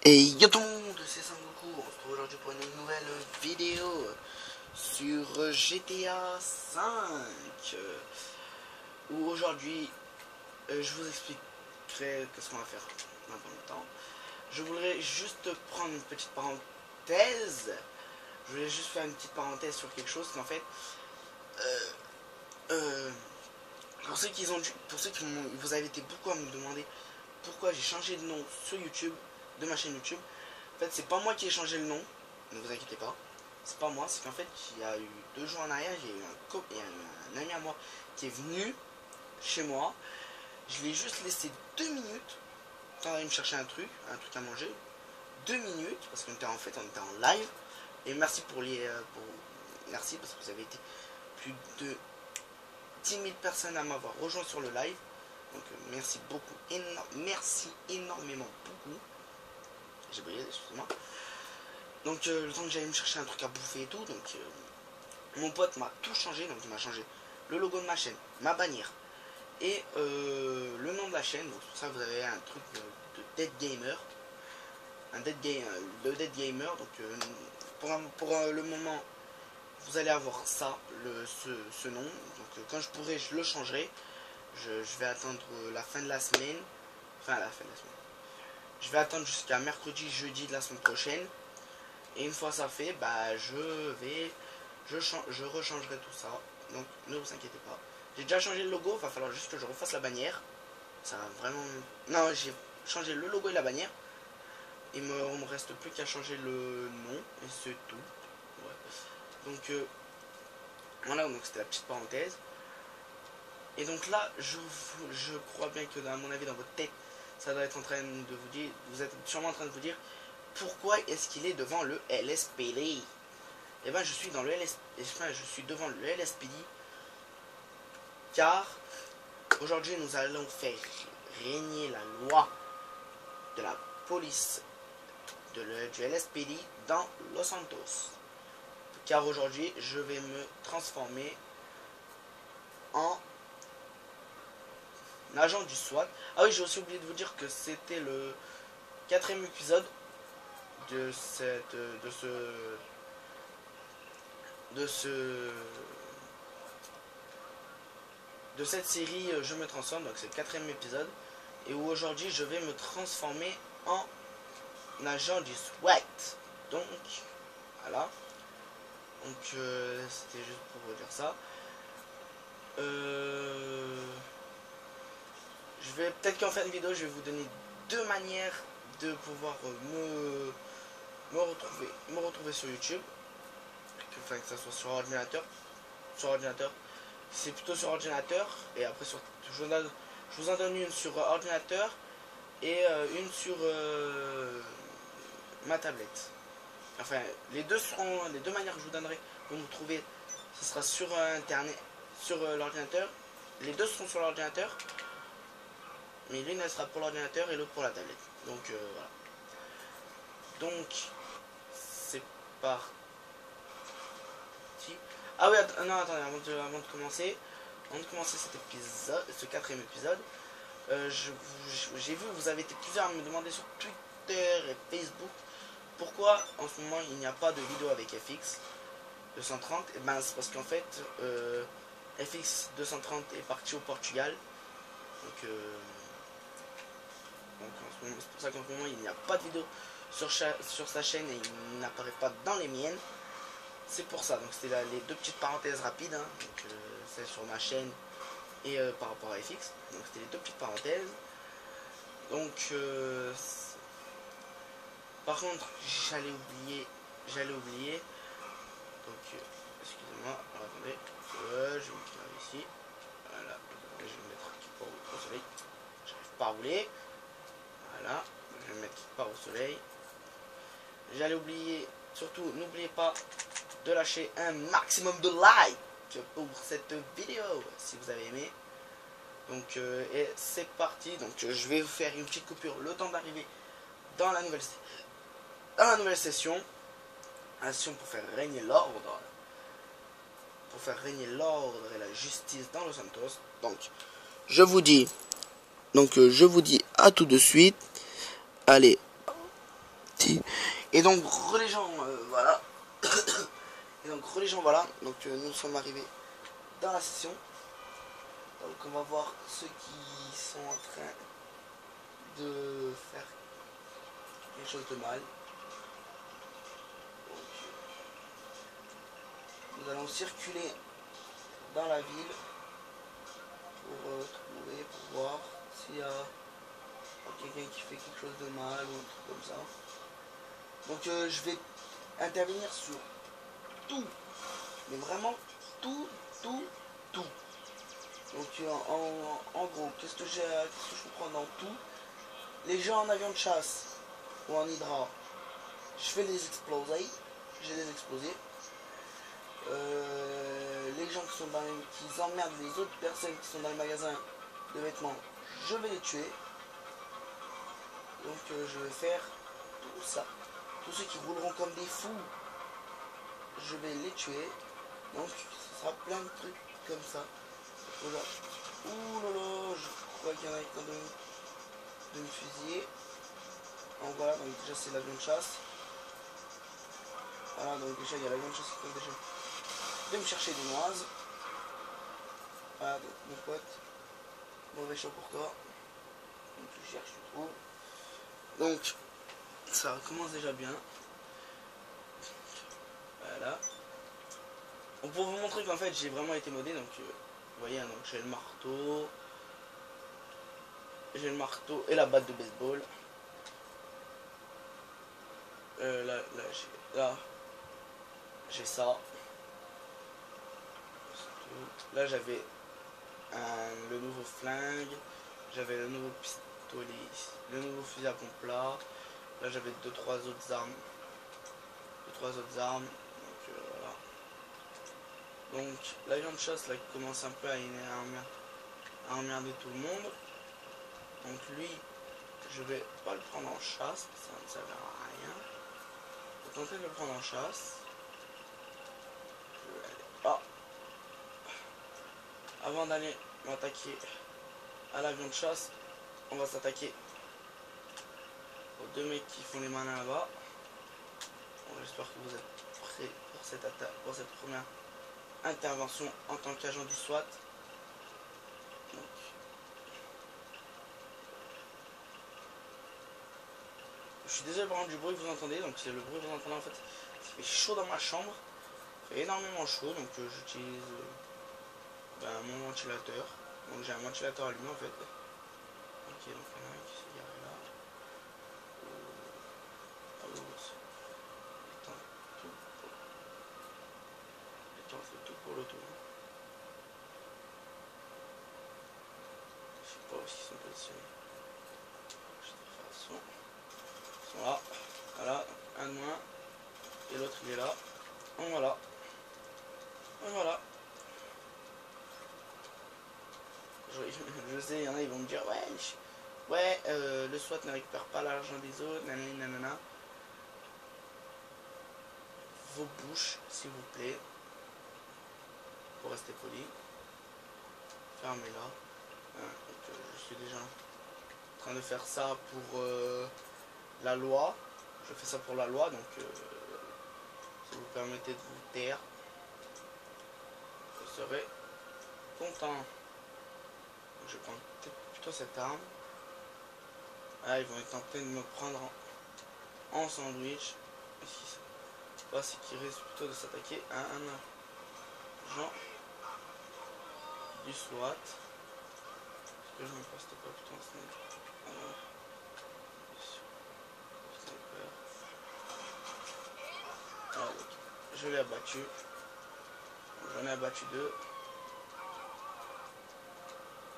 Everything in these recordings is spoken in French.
Et yo tout le monde, c'est Sangoku, on se trouve aujourd'hui pour une nouvelle vidéo sur GTA 5 où aujourd'hui je vous expliquerai qu'est-ce qu'on va faire dans pas longtemps. Je voudrais juste prendre une petite parenthèse, je voulais juste faire une petite parenthèse sur quelque chose qu'en fait pour ceux qui vous avez été beaucoup à me demander pourquoi j'ai changé de nom sur YouTube, de ma chaîne YouTube. En fait, c'est pas moi qui ai changé le nom, ne vous inquiétez pas. C'est pas moi, c'est qu'en fait, il y a eu 2 jours en arrière, il y a eu un ami à moi qui est venu chez moi. Je l'ai juste laissé 2 minutes, quand il me chercher un truc à manger. 2 minutes, parce qu'on était on était en live. Et merci merci parce que vous avez été plus de 10 000 personnes à m'avoir rejoint sur le live. Donc merci beaucoup, merci énormément beaucoup. J'ai brillé, excusez-moi. Donc le temps que j'allais me chercher un truc à bouffer et tout, donc mon pote m'a tout changé, donc il m'a changé le logo de ma chaîne, ma bannière et le nom de la chaîne. Donc pour ça vous avez un truc de Dead Gamer, le Dead Gamer. Donc pour le moment vous allez avoir ça, ce nom. Donc quand je pourrai, je le changerai. Je vais attendre la fin de la semaine, je vais attendre jusqu'à mercredi, jeudi de la semaine prochaine. Et une fois ça fait, bah je rechangerai tout ça. Donc ne vous inquiétez pas. J'ai déjà changé le logo, va falloir juste que je refasse la bannière. Ça va vraiment... Non, j'ai changé le logo et la bannière. On me reste plus qu'à changer le nom et c'est tout. Ouais. Donc voilà, donc c'était la petite parenthèse. Et donc là, je crois bien que à mon avis dans votre tête, ça doit être en train de vous dire, vous êtes sûrement en train de vous dire, pourquoi est-ce qu'il est devant le LSPD? Et ben je suis devant le LSPD car aujourd'hui nous allons faire régner la loi de la police du LSPD dans Los Santos. Car aujourd'hui je vais me transformer en agent du SWAT. Ah oui, j'ai aussi oublié de vous dire que c'était le 4e épisode de cette série Je me transforme. Donc c'est le 4e épisode et où aujourd'hui je vais me transformer en agent du SWAT. Donc voilà, donc c'était juste pour vous dire ça. Je vais peut-être qu'en fin de vidéo je vais vous donner 2 manières de pouvoir me retrouver sur YouTube. Enfin, que ça soit sur ordinateur. C'est plutôt sur ordinateur. Et après je vous en donne une sur ordinateur et une sur ma tablette. Enfin, les deux manières que je vous donnerai pour me trouver. Ce sera sur internet, sur l'ordinateur. Les deux seront sur l'ordinateur, mais l'une elle sera pour l'ordinateur et l'autre pour la tablette. Donc voilà. Donc c'est parti. Ah oui, non attendez, avant de commencer cet épisode, ce 4e épisode, j'ai vu, vous avez été plusieurs à me demander sur Twitter et Facebook pourquoi en ce moment il n'y a pas de vidéo avec FX 230. Et ben c'est parce qu'en fait FX 230 est parti au Portugal. Donc c'est pour ça qu'en ce moment il n'y a pas de vidéo sur sa chaîne et il n'apparaît pas dans les miennes. C'est pour ça, donc c'était les 2 petites parenthèses rapides, hein. Donc celle sur ma chaîne et par rapport à FX. Donc c'était les 2 petites parenthèses. Donc par contre j'allais oublier. Donc excusez-moi, alors, attendez, je vais me faire ici. Voilà, je vais me mettre qui part au soleil. J'arrive pas à rouler. Voilà, je vais me mettre qui part au soleil. J'allais oublier, surtout n'oubliez pas de lâcher un maximum de likes pour cette vidéo si vous avez aimé. Donc et c'est parti. Donc je vais vous faire une petite coupure le temps d'arriver dans la nouvelle session pour faire régner l'ordre et la justice dans Los Santos. Donc je vous dis à tout de suite. Allez, petit. Et donc, les gens, voilà. Et donc, les gens, voilà. Donc, nous sommes arrivés dans la session. Donc, on va voir ceux qui sont en train de faire quelque chose de mal. Donc, nous allons circuler dans la ville pour trouver, pour voir s'il y a quelqu'un qui fait quelque chose de mal ou un truc comme ça. Donc je vais intervenir sur tout, mais vraiment tout. Donc en gros, qu'est-ce que je comprends dans tout? Les gens en avion de chasse ou en hydra, je vais les exploser. Les gens qui emmerdent les autres personnes qui sont dans le magasin de vêtements, je vais les tuer. Donc je vais faire tout ça. Tous ceux qui rouleront comme des fous, je vais les tuer. Donc ce sera plein de trucs comme ça. Voilà. Ouh là là, je crois qu'il y en a qui ont de me fusiller. Donc voilà, donc déjà c'est l'avion de chasse. Voilà, donc déjà il y a l'avion de chasse qui compte déjà de me chercher des noises. Voilà, donc mon pote, mauvais choix pour toi. Donc tu cherches, tu trouves. Donc ça commence déjà bien. Voilà. Donc pour vous montrer qu'en fait j'ai vraiment été modé, donc vous voyez, donc j'ai le marteau et la batte de baseball. Là j'ai ça. Là j'avais le nouveau flingue, j'avais le nouveau pistolet, le nouveau fusil à pompe là. Là j'avais 2-3 autres armes. Donc voilà. Donc l'avion de chasse là qui commence un peu à emmerder tout le monde. Donc lui, je vais pas le prendre en chasse, ça ne sert à rien. Je vais tenter de le prendre en chasse. Je vais aller... Ah, avant d'aller m'attaquer à l'avion de chasse, on va s'attaquer aux deux mecs qui font les malins là-bas. Bon, j'espère que vous êtes prêts pour cette première intervention en tant qu'agent du SWAT. Donc, je suis désolé par exemple du bruit que vous entendez, donc c'est le bruit que vous entendez en fait. Il fait chaud dans ma chambre, il fait énormément chaud, donc j'utilise mon ventilateur. Donc j'ai un ventilateur allumé en fait. Ok, donc il y en a un qui s'est garé là. Attends, c'est tout pour le tour. Je sais pas où ils sont positionnés. Je vais faire attention. Ils sont là. Voilà, un de moins. Et l'autre il est là. Donc voilà. Donc voilà. Je sais, il y en a, ils vont me dire ouais, le SWAT ne récupère pas l'argent des autres, nanana. Vos bouches, s'il vous plaît, pour rester poli. Fermez-la. Je suis déjà en train de faire ça pour la loi. Je fais ça pour la loi, donc si vous permettez de vous taire, je serai content. Donc, je vais prendre plutôt cette arme. Là, ils vont être tentés de me prendre en sandwich. Là, c'est qu'ils risquent plutôt de s'attaquer à un agent du SWAT. Est-ce que je me passe pas plutôt en sniper? Voilà, donc, je l'ai abattu. J'en ai abattu 2.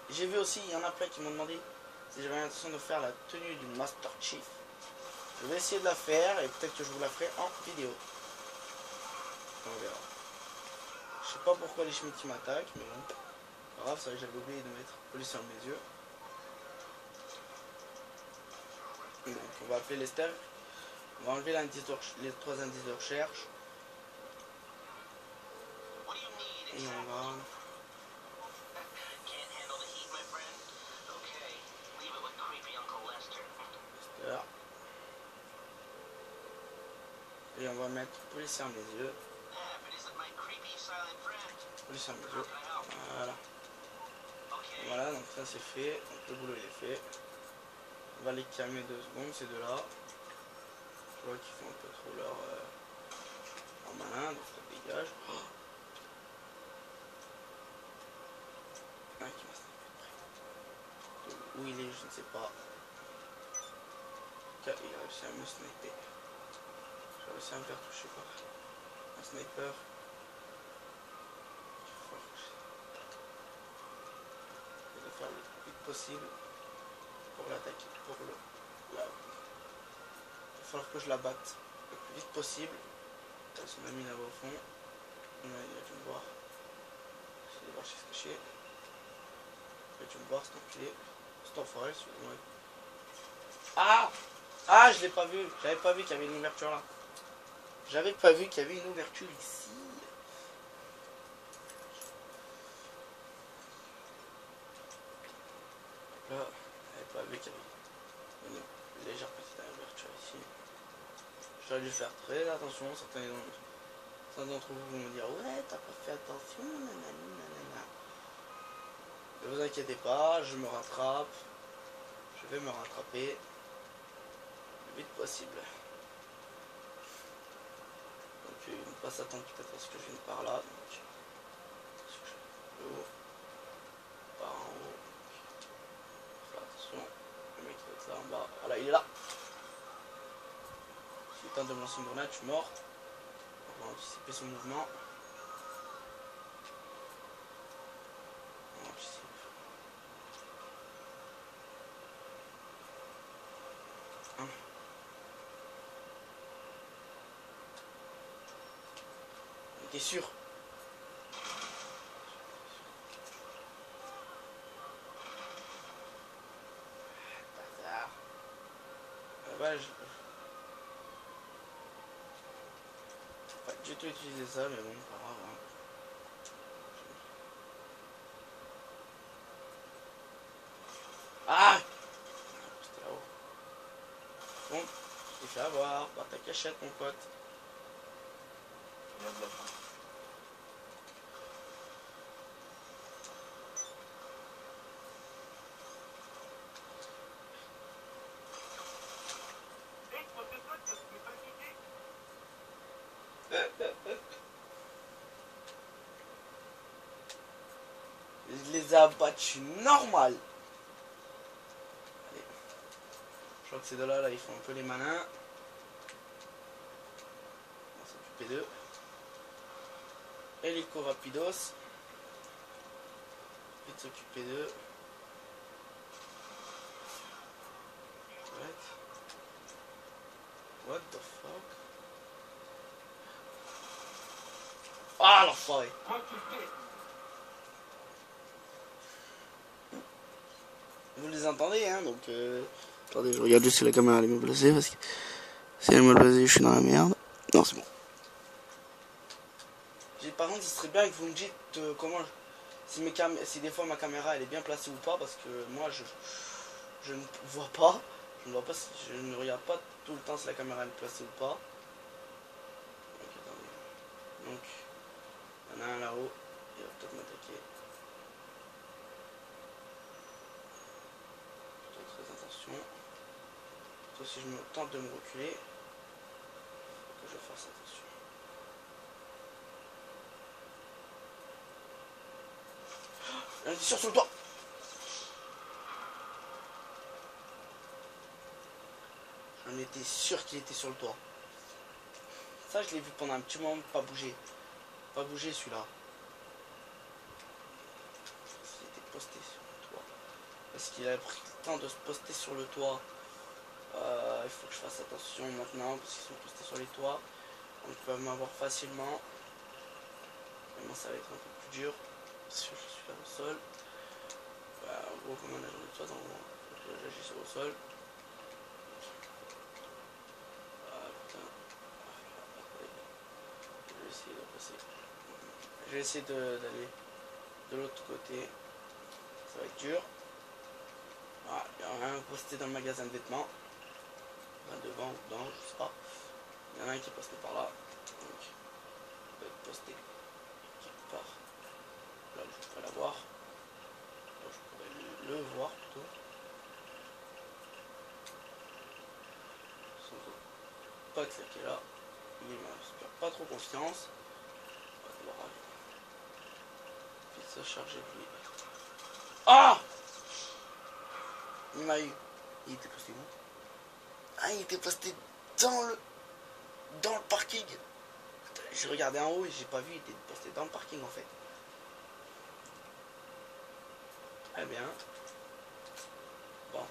J'ai vu aussi, il y en a plein qui m'ont demandé si j'avais l'intention de faire la tenue du Master Chief. Je vais essayer de la faire et peut-être que je vous la ferai en vidéo. On verra. Je sais pas pourquoi les Schmitt m'attaquent, mais bon. Pas grave, c'est vrai que j'avais oublié de mettre police sur mes yeux. Donc on va appeler Lester. On va enlever les 3 indices de recherche. Et on va... Lester. Et on va mettre policier à mes yeux. Policier à mes yeux. Voilà. Voilà, donc ça c'est fait. Donc le boulot il est fait. On va les calmer 2 secondes, ces deux-là. Je vois qu'ils font un peu trop leur malin, donc ça dégage. Oh. Ah, qui m'a snipé. Où il est, je ne sais pas. Il a réussi à me sniper. J'ai réussi à me faire toucher par un sniper. Il va faire le plus vite possible pour l'attaquer. Il va falloir que je la batte le plus vite possible. Son ami là-bas au fond. Il a dû me voir. J'essaie de voir chez se cacher. Il a dû me voir, c'est enculé. C'est enfoiré, excusez-moi. Ah! Ah, je l'ai pas vu. J'avais pas vu qu'il y avait une ouverture là. J'avais pas vu qu'il y avait une ouverture ici. Là, j'avais pas vu qu'il y avait une légère petite ouverture ici. Je dois lui faire très attention. Certains d'entre vous vont me dire ouais, t'as pas fait attention, nanani, nanana. Ne vous inquiétez pas, je me rattrape. Je vais me rattraper le plus vite possible. Donc il ne pas s'attendre peut-être à ce que je vienne par là. Donc le haut, par en haut. Faire attention, le mec qui va être là en bas. Voilà, il est là. S'il tente de me lancer une grenade, je suis mort. On va anticiper son mouvement. On anticipe. T'es sûr? Bâtard. Ouais, pas du tout utiliser ça, mais bon, pas grave. Hein. Ah! C'était là-haut. Bon, je t'ai fait avoir. Bah, ta cachette, mon pote. Je les ai abattus normal. Allez. Je crois que ces deux-là, là, ils font un peu les malins. On va s'occuper d'eux. Hélico rapidos. Vite s'occuper d'eux. What the fuck? Ah, l'enfoiré! Vous les entendez, hein, donc attendez, je regarde juste si la caméra elle est bien placée, parce que si elle est mal placée, je suis dans la merde. Non, c'est bon. Par contre, ce serait bien que vous me dites comment... Si des fois ma caméra elle est bien placée ou pas, parce que moi je ne vois pas. Je ne vois pas si je ne regarde pas tout le temps si la caméra est placée ou pas. Donc, attendez. Donc, il y en a un là-haut, il va peut-être m'attaquer. Très attention. Sauf si je me tente de me reculer, faut que je fasse attention. Il y a une fissure sur le toit. J'en étais sûr qu'il était sur le toit. Ça, je l'ai vu pendant un petit moment, pas bouger. Pas bouger celui-là. Il était posté sur le toit. Parce qu'il a pris le temps de se poster sur le toit. Il faut que je fasse attention maintenant parce qu'ils sont postés sur les toits. Donc ils peuvent m'avoir facilement. Maintenant ça va être un peu plus dur. Parce que je suis là au sol. En gros comme un agent de toit, j'agis sur le sol. Putain. Je vais essayer de passer. Je vais essayer d'aller de l'autre côté. Ça va être dur. Voilà, il y a un posté dans le magasin de vêtements. Devant ou dedans, je sais pas. Il y en a un qui est posté par là. Donc, il va être posté quelque part. Là, je pourrais l'avoir. Là, je pourrais le voir plutôt. Son pote là qui est là. Il m'inspire pas trop confiance. On va devoir aller. Vite se charger de lui. Ah! Il m'a eu. Il était posté où? Ah, il était posté dans le parking. J'ai regardé en haut et j'ai pas vu, il était posté dans le parking en fait. Très bien. Bon.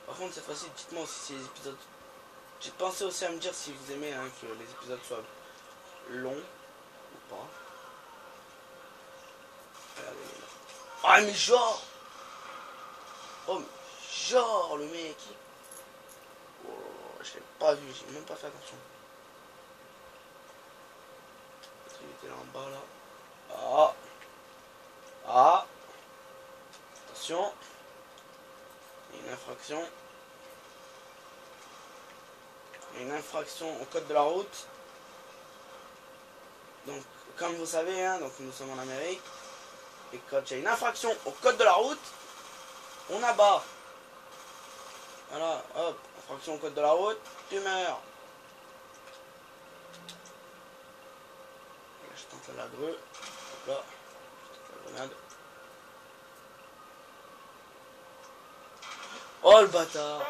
Par contre, cette fois-ci, dites-moi aussi si les épisodes. J'ai pensé aussi à me dire si vous aimez que les épisodes soient longs ou pas. Regardez là. Ah, mais genre! Oh, mais genre, le mec! Oh, je l'ai pas vu, j'ai même pas fait attention. Il était là en bas là. Ah! Ah! Attention! Il y a une infraction. Il y a une infraction au code de la route. Donc, comme vous savez, hein, donc nous sommes en Amérique. Et quand il y a une infraction au code de la route, on abat. Voilà, hop, infraction au code de la route, tu meurs. Là, je tente la grue. Hop là, je tente la grenade. Oh le bâtard!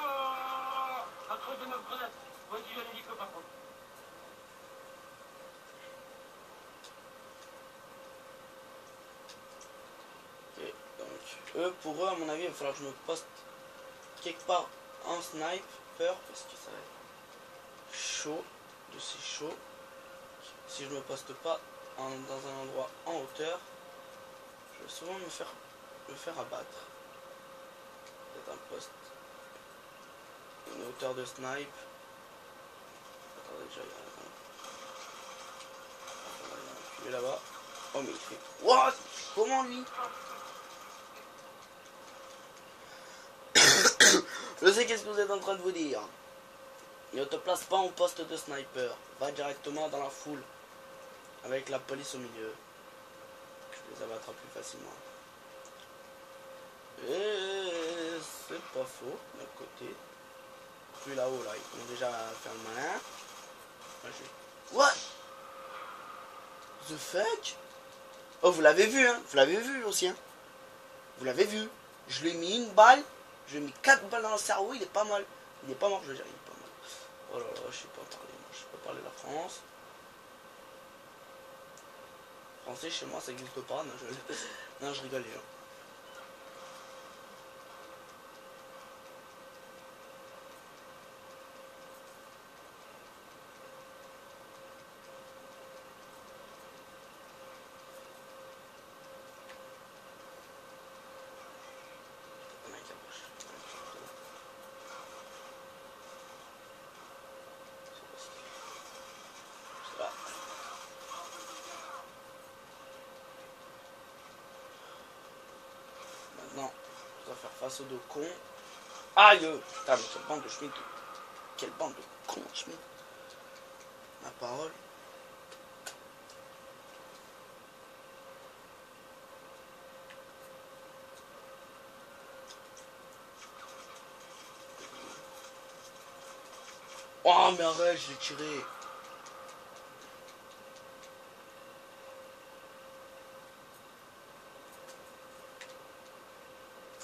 Ok, donc eux, pour eux, à mon avis, il va falloir que je me poste quelque part en sniper parce que ça va être chaud, de si chaud. Si je me poste pas dans un endroit en hauteur, je vais souvent me faire abattre. Peut-être un poste, une hauteur de snipe. Attendez, déjà, il est là-bas. Oh, mais il fait. What? Comment lui? Je sais qu'est-ce que vous êtes en train de vous dire. Ne te place pas en poste de sniper. Va directement dans la foule. Avec la police au milieu. Je les abattrai plus facilement. Et c'est pas faux, d'un côté. Plus là-haut, là, ils vont déjà faire le malin. What? The fuck? Oh, vous l'avez vu, hein? Vous l'avez vu aussi, hein? Vous l'avez vu? Je lui ai mis une balle. Je lui ai mis 4 balles dans le cerveau. Il est pas mal. Il est pas mort, je veux dire, il est pas mal. Oh là là, je sais pas parler. Je sais pas parler la France. Français, chez moi, ça n'existe pas. Non, je rigole, les gens. Maintenant, je dois faire face aux deux cons. Aïe! Putain, mais quelle bande de Schmitt. Quelle bande de cons, Schmitt. Ma parole. Oh, mais arrête, je l'ai tiré.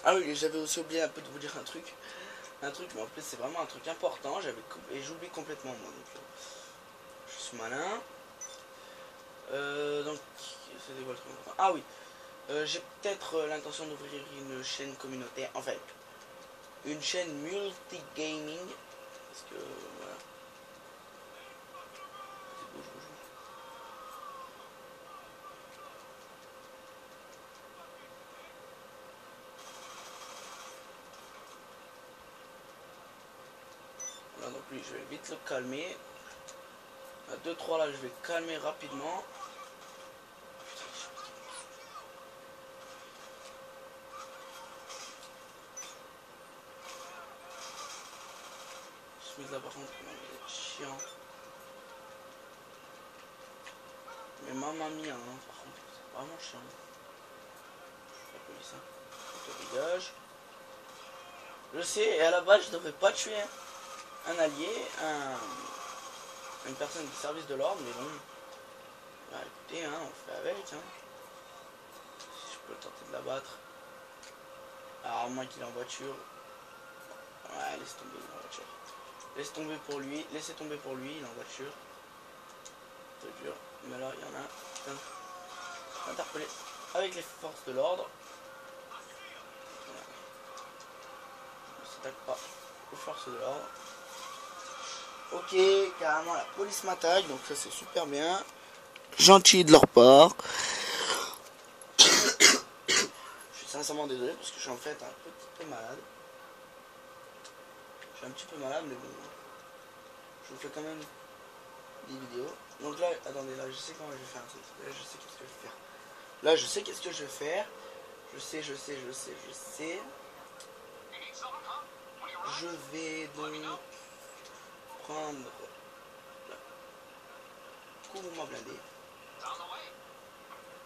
Ah oui, j'avais aussi oublié un peu de vous dire un truc. Mais en plus, c'est vraiment un truc important. Et j'oublie complètement, moi. Donc, je suis malin. Donc, c'était quoi le truc? Ah oui. J'ai peut-être l'intention d'ouvrir une chaîne communautaire. Enfin, une chaîne multi-gaming. Parce que, voilà. Bouge, bouge, bouge. Voilà, donc lui, je vais vite le calmer. À 2-3 là, je vais calmer rapidement. Smith là par contre, non, il est chiant. Mais maman mia, hein, par contre, c'est vraiment chiant. La police, hein. On te dégage. Je sais, et à la base, je devrais pas tuer un allié, une personne du service de l'ordre, mais bon. Bah écoutez, hein, on fait avec, hein. Si je peux tenter de l'abattre. Alors, à moins qu'il est en voiture. Ouais, laisse tomber, il est en voiture. Laisse tomber pour lui, laissez tomber pour lui, il est en voiture. C'est dur, mais là, il y en a un. Putain. Interpellé avec les forces de l'ordre. Voilà. On ne s'attaque pas aux forces de l'ordre. Ok, carrément la police m'attaque, donc ça c'est super bien. Gentil de leur part. Je suis sincèrement désolé parce que je suis en fait un petit peu malade. Je suis un petit peu malade, mais bon. Je vous fais quand même des vidéos. Donc là, attendez, là je sais comment je vais faire un truc. Là je sais qu'est-ce que je vais faire. Là je sais qu'est-ce que je vais faire. Je sais. Je vais donc prendre la couvre-moi blindé.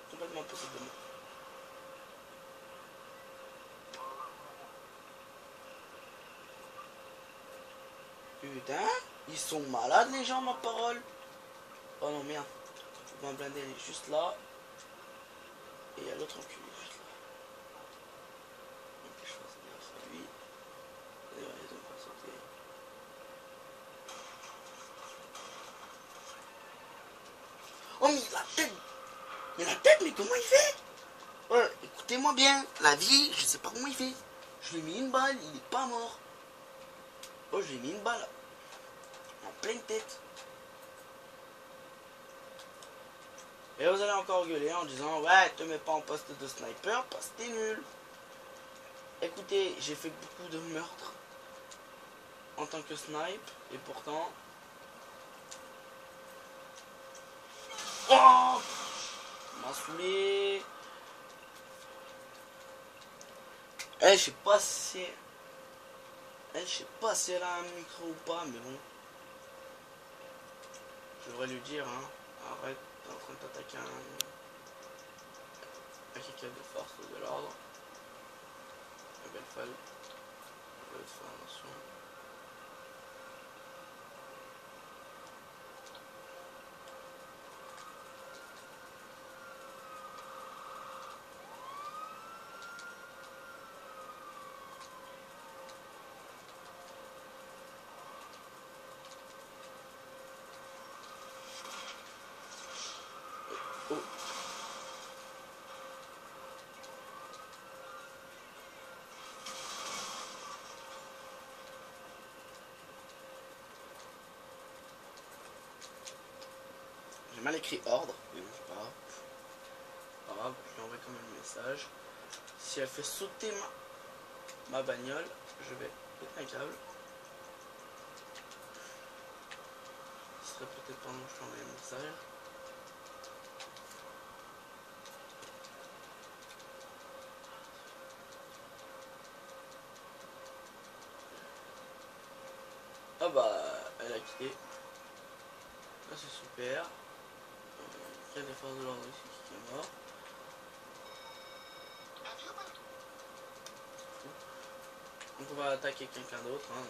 Complètement possiblement. Putain, ils sont malades les gens, ma parole. Oh non, merde. Couvre-moi blindé, elle est juste là. Et il y a l'autre enculé juste là. Donc je fasse gaffe à lui. D'ailleurs, ils ont pas sauté. Oh, mais la tête. Mais la tête, mais comment il fait? Ouais, écoutez-moi bien. La vie, je sais pas comment il fait. Je lui ai mis une balle, il est pas mort. Oh, je lui ai mis une balle. En pleine tête. Et vous allez encore gueuler en disant ouais, te mets pas en poste de sniper parce que t'es nul. Écoutez, j'ai fait beaucoup de meurtres en tant que snipe et pourtant. Oh, m'a saoulé. Je sais pas si. Je sais pas si elle a un micro ou pas, mais bon. Je devrais lui dire, hein. Arrête, t'es en train de t'attaquer à quelqu'un de force ou de l'ordre. La belle falle. Je vais faire attention. Oh. J'ai mal écrit ordre, mais bon, c'est pas grave. Pas grave, je lui envoie quand même le message. Si elle fait sauter ma bagnole, je vais péter un câble. Ce serait peut-être pendant que je lui envoie le message. Ah bah, elle a quitté. Là c'est super. Il y a des forces de l'ordre ici qui est mort. Donc on va attaquer quelqu'un d'autre. Hein,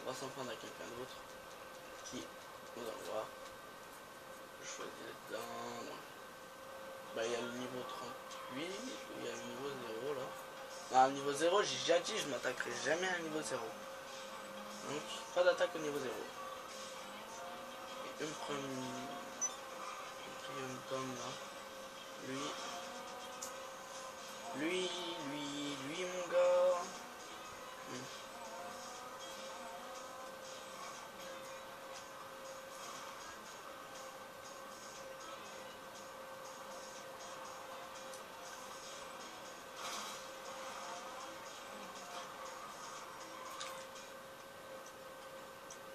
on va s'en prendre à quelqu'un d'autre. Qui, nous allons voir. Je choisis là-dedans. Bah il y a le niveau 38. Il y a le niveau 0 là. Non, le niveau 0, j'ai déjà dit, je m'attaquerai jamais à un niveau 0. Donc pas d'attaque au niveau 0. Et une pomme là. Lui mon gars.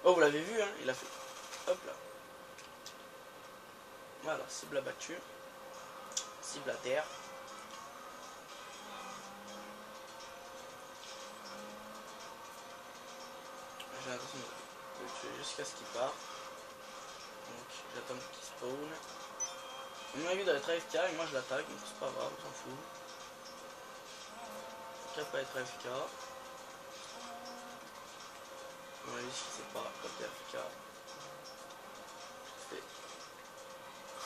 Oh, vous l'avez vu, hein, il a fait. Hop là. Voilà, cible abattue. Cible à terre. j'ai l'intention de le tuer jusqu'à ce qu'il parte. Donc j'attends qu'il spawn. À mon avis il doit être AFK et moi je l'attaque, donc c'est pas grave, on s'en fout. Il ne pas être AFK. À mon avis si c'est pas AFK.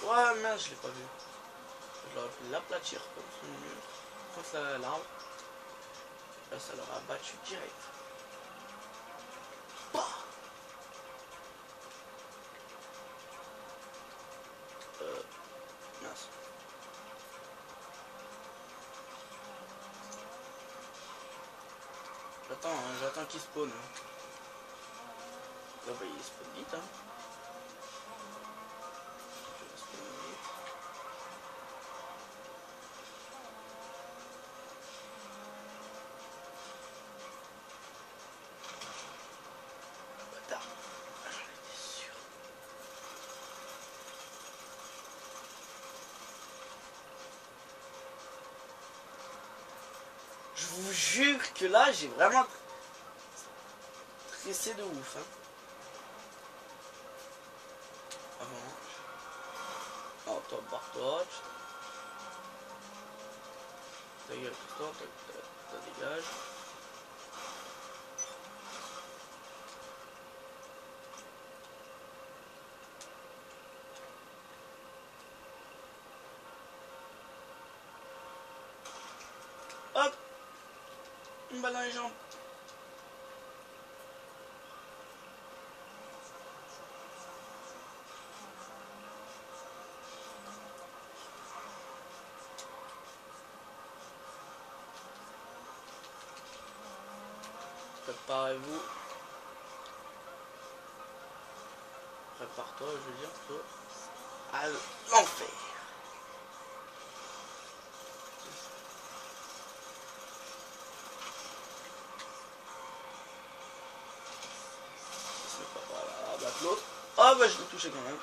Ouais mince je l'ai pas vu. Je l'aurais pu l'aplatir comme son mur. Contre l'arbre. Là ça l'aurait abattu direct. Bah mince. J'attends qu'il spawn. Là bah il spawn vite hein. Je vais spawn vite. Bâtard. J'en étais sûr. Je vous jure que là j'ai vraiment stressé de ouf hein. Avant. Oh toi barre-toi. Ta gueule toi, ta dégage. Hop. Une balle dans les jambes. Préparez-vous. Prépare-toi, je veux dire, toi. À l'enfer. Voilà, abattre l'autre. Oh bah je l'ai touché quand même.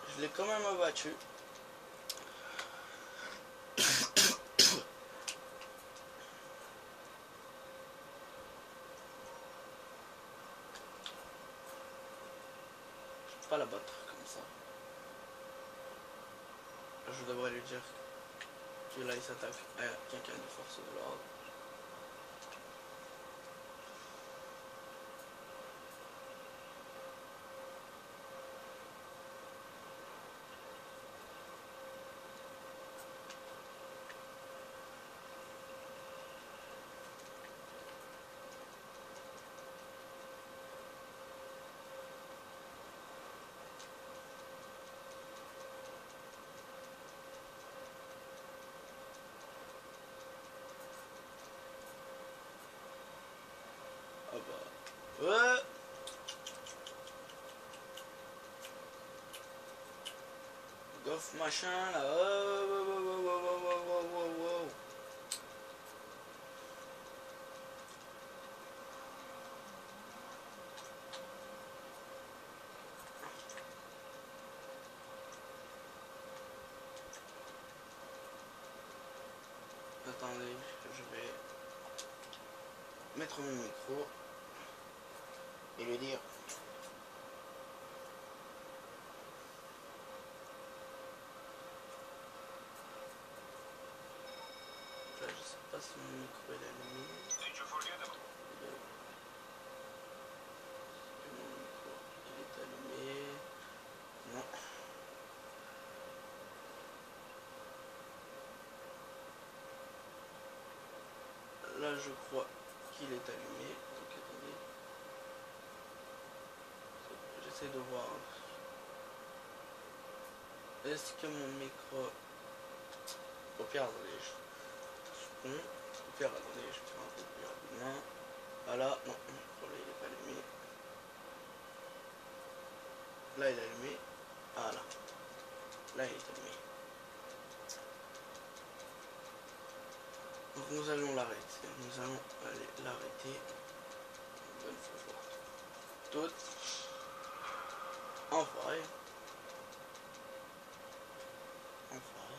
Je l'ai quand même abattu. Pas la battre comme ça. Je devrais lui dire que là il s'attaque à quelqu'un de force de l'ordre. Ah bah. Ouais. Goff machin là. Wow. Attendez, je vais mettre mon micro et lui dire. Là, je sais pas si mon micro est allumé. Mon micro il est allumé. Non. Là, je crois qu'il est allumé. Donc, attendez. J'essaie de voir. Est-ce que mon micro... Au pire, attendez. Au pire, attendez, je vais faire un peu plus rapidement. Voilà, non, mon micro là, il est pas allumé. Là, il est allumé. Voilà. Là, il est allumé. Donc, nous allons l'arrêter. Nous allons aller l'arrêter. Bonne fois pour toutes. Enfoiré. Enfoiré.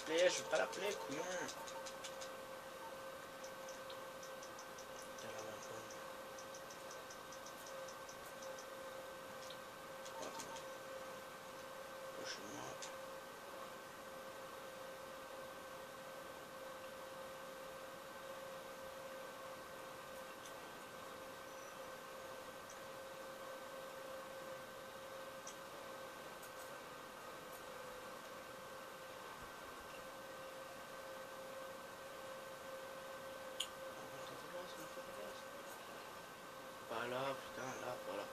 play, je veux pas la play, couillon. Pas là, putain, là, voilà.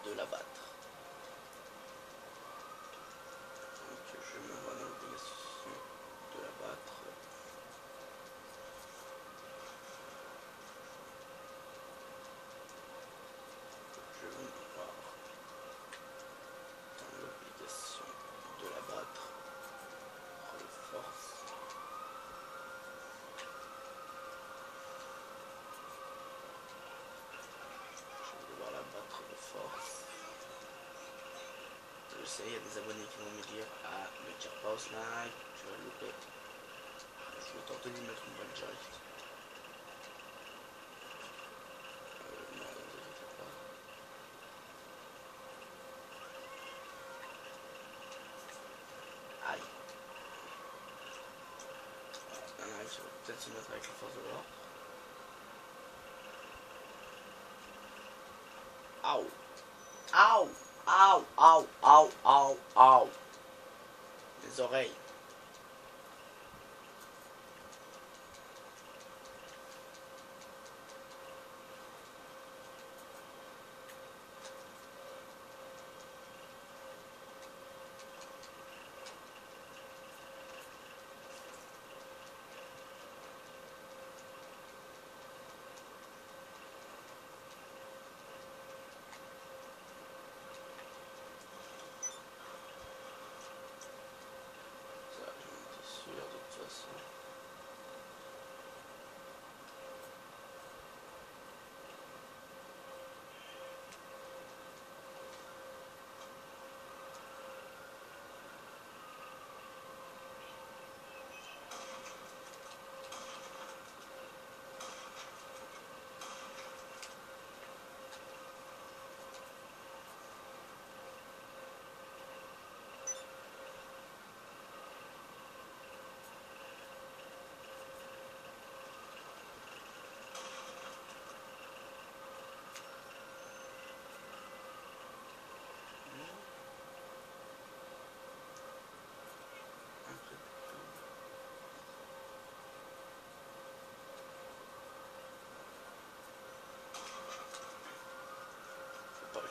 De la battre. Donc je me vois dans l'obligation de la battre. Je vais me voir dans l'obligation de la battre. De force. Je vais devoir la battre de force. Je sais, il y a des abonnés qui vont me dire ah, ne tire pas au snack, tu vas le louper. Je vais tenter de lui mettre une balle directe. Non, ne vous inquiétez pas. Aïe. Voilà, il va peut-être se mettre avec la force de l'ordre. Aouh. Aouh. Aouh. Aouh. Aouh. Aouh. Aouh. Les oreilles.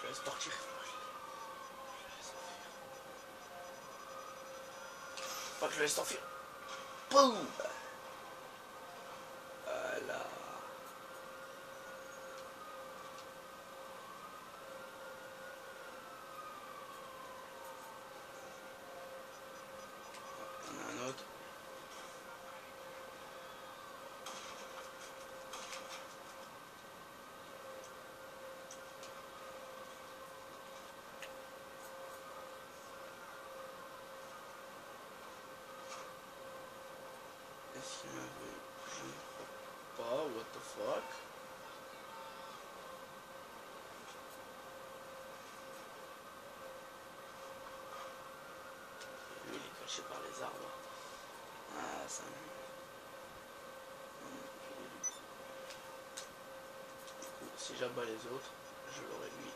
Je laisse partir. Pas que je laisse t'enfuir. Boum. Voilà. On a un autre. Est-ce qu'il m'a vu? Je ne crois pas. What the fuck? Lui, il est caché par les arbres. Ah, ça me... Du coup, si j'abats les autres, je l'aurai lui.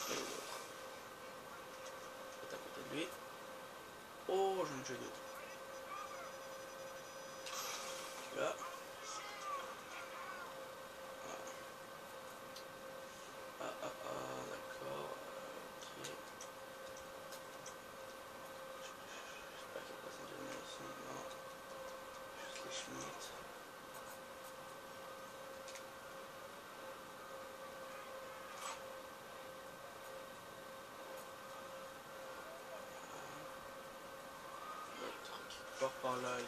Et les autres. C'est à côté de lui. Oh, j'en ai tué deux. Là. D'accord. Ok. J'espère qu'il n'y a pas de données ici. Non. Juste les Schmitt. L'autre qui part par là, lui.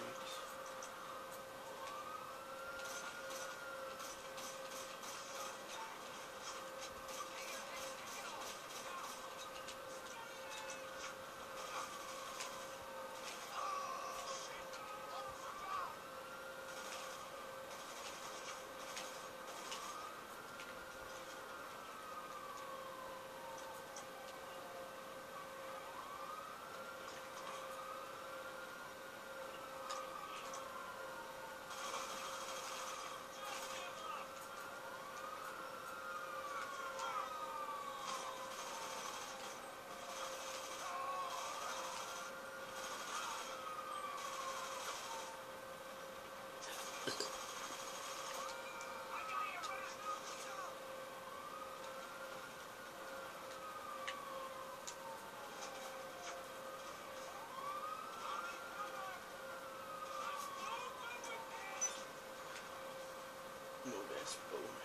Mauvais spawn.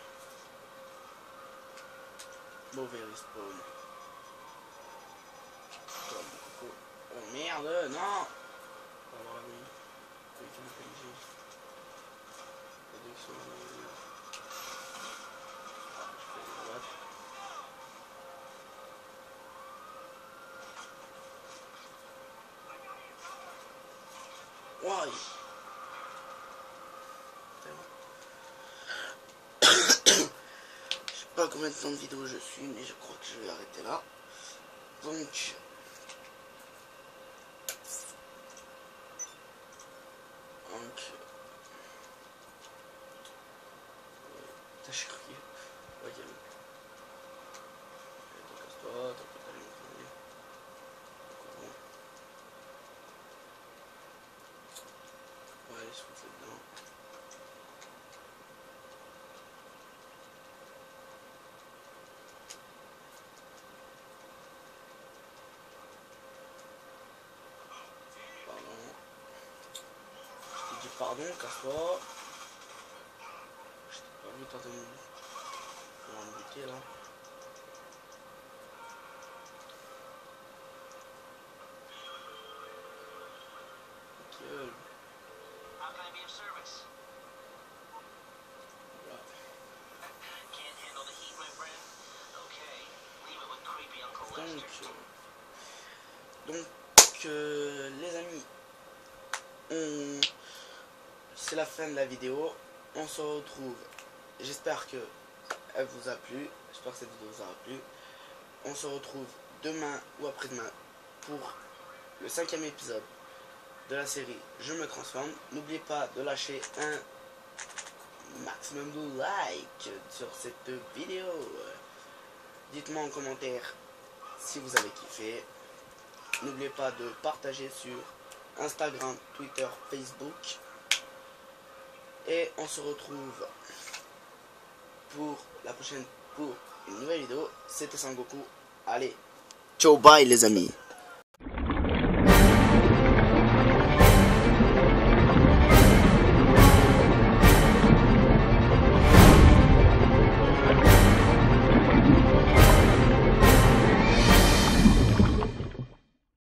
Mauvais respawn. Oh merde, non! Alors oui, avec un PNG. Avec son... Ah, je fais les droites. Ouais! Je sais pas combien de temps de vidéo je suis, mais je crois que je vais arrêter là. Donc... Putain, je suis crié. Ok. Toi, casse-toi, t'as pas d'aller m'entraîner. Encore bon. Ouais, il se fout dedans. Pardon. Je t'ai dit pardon, casse-toi. Je t'ai pas vu tenter de me buter là. Gueule. Voilà. Donc les amis, c'est la fin de la vidéo. On se retrouve. J'espère que elle vous a plu. J'espère que cette vidéo vous aura plu. On se retrouve demain ou après-demain pour le 5e épisode de la série Je me transforme. N'oubliez pas de lâcher un maximum de likes sur cette vidéo. Dites-moi en commentaire si vous avez kiffé. N'oubliez pas de partager sur Instagram, Twitter, Facebook. Et on se retrouve pour la prochaine, pour une nouvelle vidéo. C'était Sangoku. Allez, ciao, bye les amis.